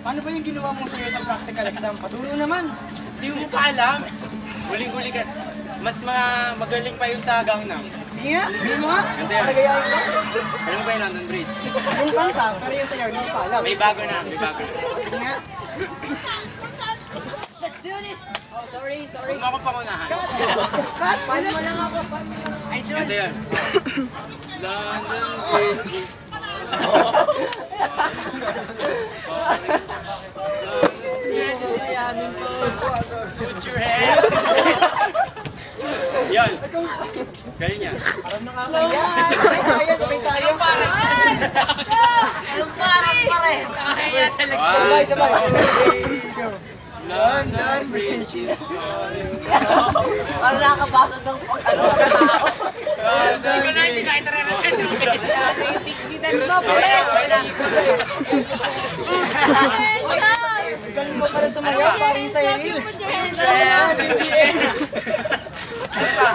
Paano ba yung ginawa mo sa'yo sa practical exam? Paturo naman. Hindi mo pa alam. Huling-huli ka. Mas magaling pa yung sa Gangnam. Sige nga, sabihin mo nga. Ganda yan. Palagayain ko. Alam mo ba yung London Bridge? Yung kanta, pero yung sayaw, hindi mo pa alam. May bago na, may bago na. Sige nga. Let's do this! Oh, sorry. Huwag mo akong pangunahan. Cut! Cut! Paano mo lang ako? Ay, John. Ito yan. London Bridge. Put your hands. Yan. Galing yan. Parang nakakaya. Sabay tayo, sabay tayo. Parang pare! Sabay, sabay. London Bridge is calling. Parang nakakabasag ng pagkakatao. London Bridge. Tignan mo, pare! Galing mo para sumayaw, parang sa'yo. Put your hands in the air. Ano pa?